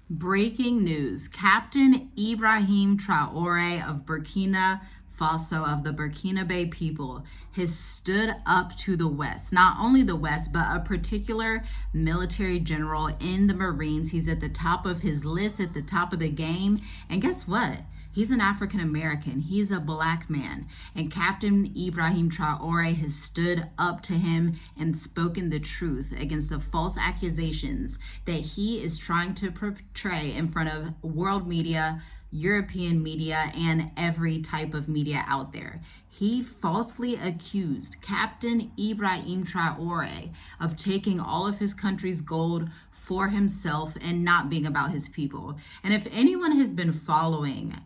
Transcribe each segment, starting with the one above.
Breaking news. Captain Ibrahim Traore of Burkina Faso, of the Burkinabe people, has stood up to the West. Not only the West, but a particular military general in the Marines. He's at the top of his list, at the top of the game. And guess what? He's an African American. He's a black man. And Captain Ibrahim Traore has stood up to him and spoken the truth against the false accusations that he is trying to portray in front of world media, European media, and every type of media out there. He falsely accused Captain Ibrahim Traore of taking all of his country's gold for himself and not being about his people. And if anyone has been following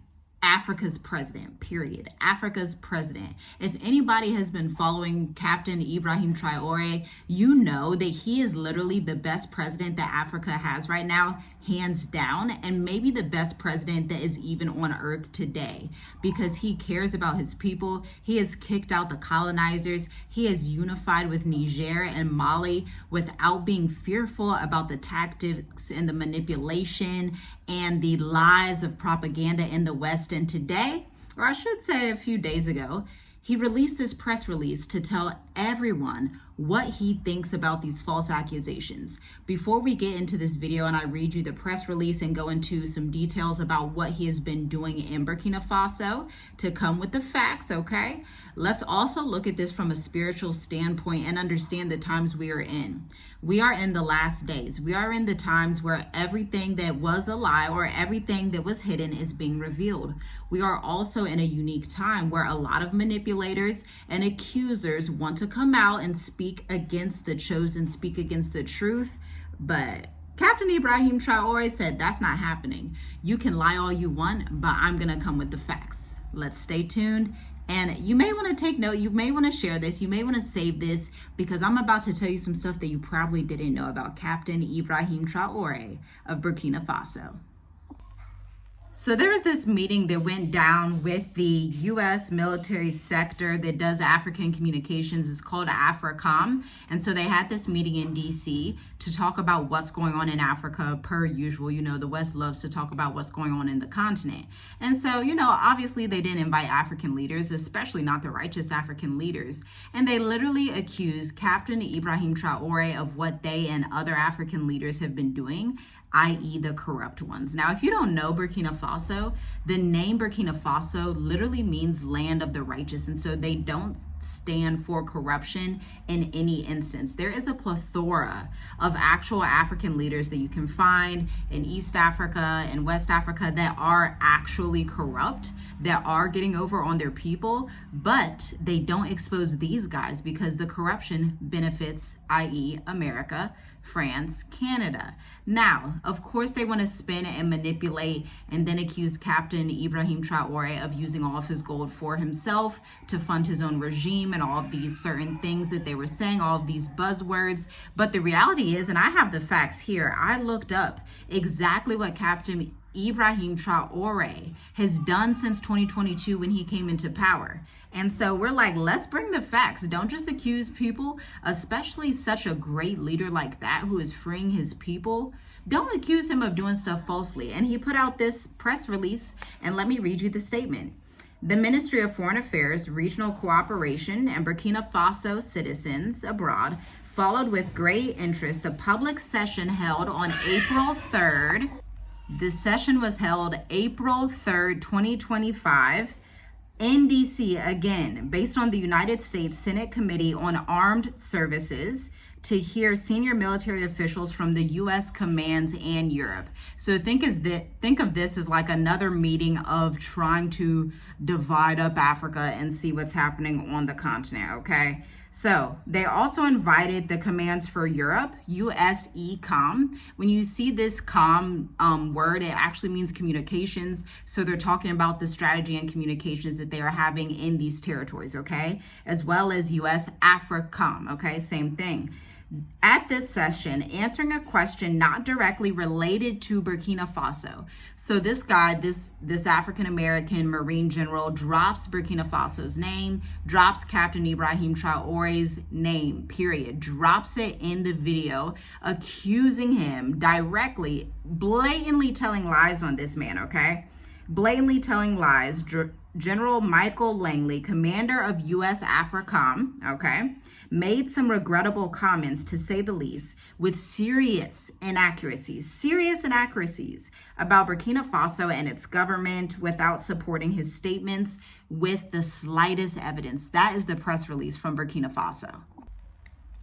Africa's president, period. Africa's president. If anybody has been following Captain Ibrahim Traore, you know that he is literally the best president that Africa has right now, hands down, and maybe the best president that is even on earth today, because he cares about his people. He has kicked out the colonizers. He has unified with Niger and Mali without being fearful about the tactics and the manipulation and the lies of propaganda in the West. And today, or I should say a few days ago, he released this press release to tell everyone what he thinks about these false accusations. Before we get into this video and I read you the press release and go into some details about what he has been doing in Burkina Faso to come with the facts, okay? Let's also look at this from a spiritual standpoint and understand the times we are in. We are in the last days. We are in the times where everything that was a lie or everything that was hidden is being revealed. We are also in a unique time where a lot of manipulators and accusers want to come out and speak against the chosen, speak against the truth. But Captain Ibrahim Traore said that's not happening. You can lie all you want, but I'm going to come with the facts. Let's stay tuned. And you may want to take note, you may want to share this, you may want to save this, because I'm about to tell you some stuff that you probably didn't know about Captain Ibrahim Traore of Burkina Faso. So there was this meeting that went down with the U.S. military sector that does African communications. It's called AFRICOM. And so they had this meeting in D.C. to talk about what's going on in Africa per usual. You know, the West loves to talk about what's going on in the continent. And so, you know, obviously they didn't invite African leaders, especially not the righteous African leaders. And they literally accused Captain Ibrahim Traore of what they and other African leaders have been doing, i.e. the corrupt ones. Now, if you don't know Burkina Faso, the name Burkina Faso literally means land of the righteous. And so they don't stand for corruption in any instance. There is a plethora of actual African leaders that you can find in East Africa and West Africa that are actually corrupt, that are getting over on their people, but they don't expose these guys because the corruption benefits, i.e. America, France, Canada. Now, of course, they want to spin and manipulate and then accuse Captain Ibrahim Traore of using all of his gold for himself to fund his own regime and all of these certain things that they were saying, all of these buzzwords. But the reality is, and I have the facts here, I looked up exactly what Captain Ibrahim Traore has done since 2022 when he came into power. And so we're like, let's bring the facts. Don't just accuse people, especially such a great leader like that who is freeing his people. Don't accuse him of doing stuff falsely. And he put out this press release, and let me read you the statement. The Ministry of Foreign Affairs, Regional Cooperation, and Burkina Faso citizens abroad followed with great interest the public session held on April 3rd. The session was held April 3rd, 2025 in DC, again, based on the United States Senate Committee on Armed Services, to hear senior military officials from the U.S. commands and Europe. So think of this as like another meeting of trying to divide up Africa and see what's happening on the continent, okay? So they also invited the commands for Europe, USECOM. When you see this com word, it actually means communications. So they're talking about the strategy and communications that they are having in these territories, okay? As well as US AFRICOM, okay? Same thing. At this session, answering a question not directly related to Burkina Faso. So this guy, this African-American Marine general drops Burkina Faso's name, drops Captain Ibrahim Traore's name, period. Drops it in the video, accusing him directly, blatantly telling lies on this man, okay? Blatantly telling lies. General Michael Langley, commander of U.S. AFRICOM, okay, made some regrettable comments, to say the least, with serious inaccuracies about Burkina Faso and its government without supporting his statements with the slightest evidence. That is the press release from Burkina Faso.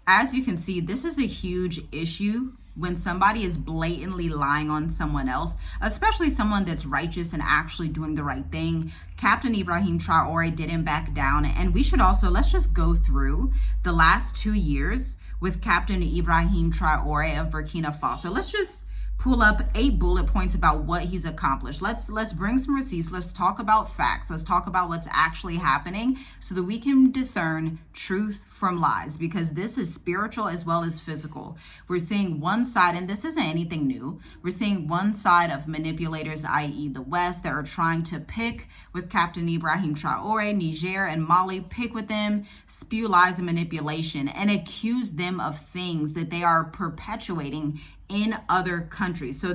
As you can see, this is a huge issue when somebody is blatantly lying on someone else, especially someone that's righteous and actually doing the right thing. Captain Ibrahim Traore didn't back down. And we should also, let's just go through the last 2 years with Captain Ibrahim Traore of Burkina Faso. Let's just pull up 8 bullet points about what he's accomplished. Let's bring some receipts. Let's talk about facts. Let's talk about what's actually happening so that we can discern truth from lies, because this is spiritual as well as physical. We're seeing one side, and this isn't anything new. We're seeing one side of manipulators, i.e. the West, that are trying to pick with Captain Ibrahim Traore, Niger and Mali, pick with them, spew lies and manipulation, and accuse them of things that they are perpetuating in other countries. So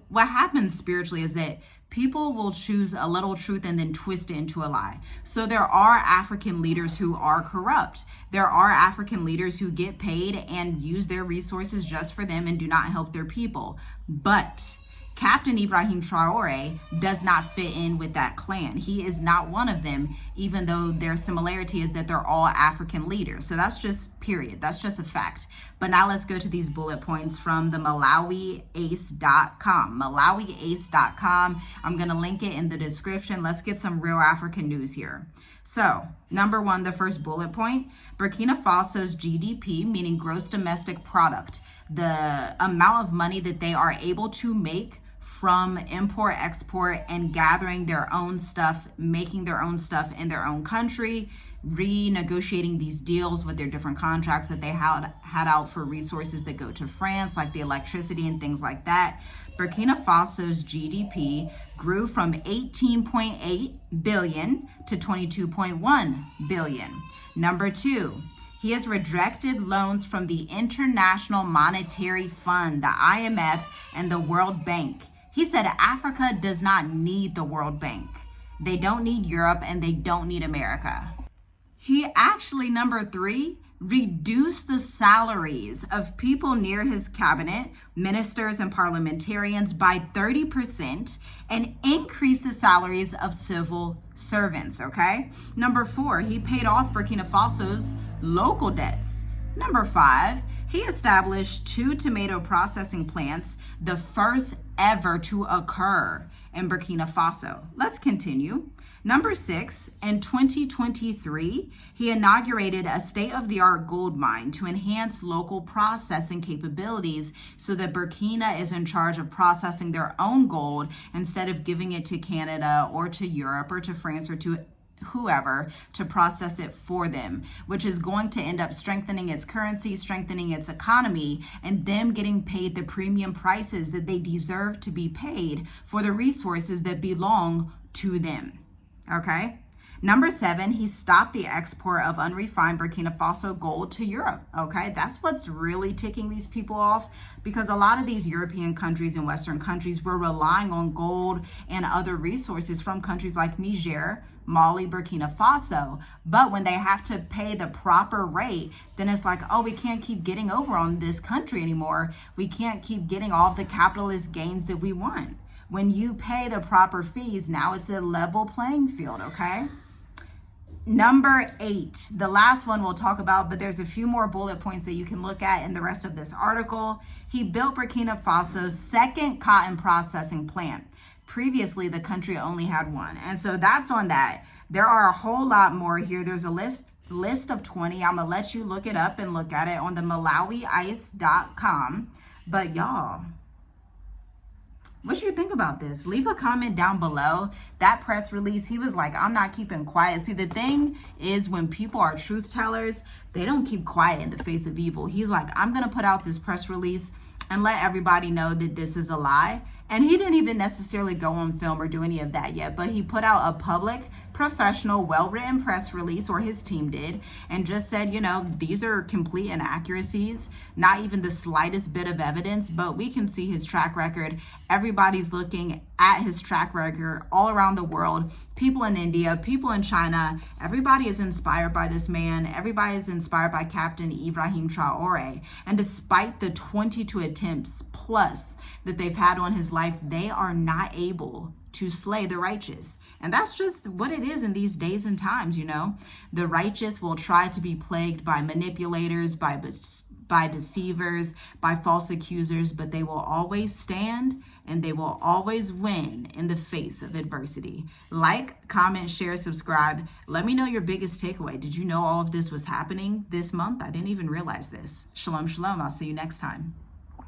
what happens spiritually is that people will choose a little truth and then twist it into a lie. So there are African leaders who are corrupt. There are African leaders who get paid and use their resources just for them and do not help their people. But Captain Ibrahim Traore does not fit in with that clan. He is not one of them, even though their similarity is that they're all African leaders. So that's just period. That's just a fact. But now let's go to these bullet points from the MalawiAce.com. MalawiAce.com. I'm going to link it in the description. Let's get some real African news here. So, number 1, the first bullet point, Burkina Faso's GDP, meaning gross domestic product, the amount of money that they are able to make from import, export, and gathering their own stuff, making their own stuff in their own country, renegotiating these deals with their different contracts that they had out for resources that go to France, like the electricity and things like that. Burkina Faso's GDP grew from 18.8 billion to 22.1 billion. Number 2, he has rejected loans from the International Monetary Fund, the IMF, and the World Bank. He said Africa does not need the World Bank. They don't need Europe, and they don't need America. He actually, number 3, reduced the salaries of people near his cabinet, ministers and parliamentarians, by 30% and increased the salaries of civil servants, okay? Number 4, he paid off Burkina Faso's local debts. Number 5, he established 2 tomato processing plants, the first ever to occur in Burkina Faso. Let's continue. Number 6, in 2023, he inaugurated a state-of-the-art gold mine to enhance local processing capabilities so that Burkina is in charge of processing their own gold instead of giving it to Canada or to Europe or to France or to whoever to process it for them, which is going to end up strengthening its currency, strengthening its economy, and them getting paid the premium prices that they deserve to be paid for the resources that belong to them. Okay. Number 7, he stopped the export of unrefined Burkina Faso gold to Europe. Okay. That's what's really ticking these people off, because a lot of these European countries and Western countries were relying on gold and other resources from countries like Niger, Mali, Burkina Faso. But when they have to pay the proper rate, then it's like, oh, we can't keep getting over on this country anymore. We can't keep getting all of the capitalist gains that we want. When you pay the proper fees, now it's a level playing field, okay? Number 8, the last one we'll talk about, but there's a few more bullet points that you can look at in the rest of this article. He built Burkina Faso's second cotton processing plant. Previously, the country only had 1. And so that's on that. There are a whole lot more here. There's a list of 20. I'm going to let you look it up and look at it on the MalawiIce.com. But y'all, What you think about this? Leave a comment down below. That press release, he was like, I'm not keeping quiet. See, the thing is, when people are truth tellers, they don't keep quiet in the face of evil. He's like, I'm going to put out this press release and let everybody know that this is a lie. And he didn't even necessarily go on film or do any of that yet, but he put out a public, professional, well-written press release, or his team did, and just said, you know, these are complete inaccuracies, not even the slightest bit of evidence, but we can see his track record. Everybody's looking at his track record all around the world. People in India, people in China, everybody is inspired by this man. Everybody is inspired by Captain Ibrahim Traore. And despite the 22 attempts plus that they've had on his life, they are not able to slay the righteous. And that's just what it is in these days and times, you know. The righteous will try to be plagued by manipulators, by deceivers, by false accusers, but they will always stand and they will always win in the face of adversity. Like, comment, share, subscribe. Let me know your biggest takeaway. Did you know all of this was happening this month? I didn't even realize this. Shalom, shalom. I'll see you next time.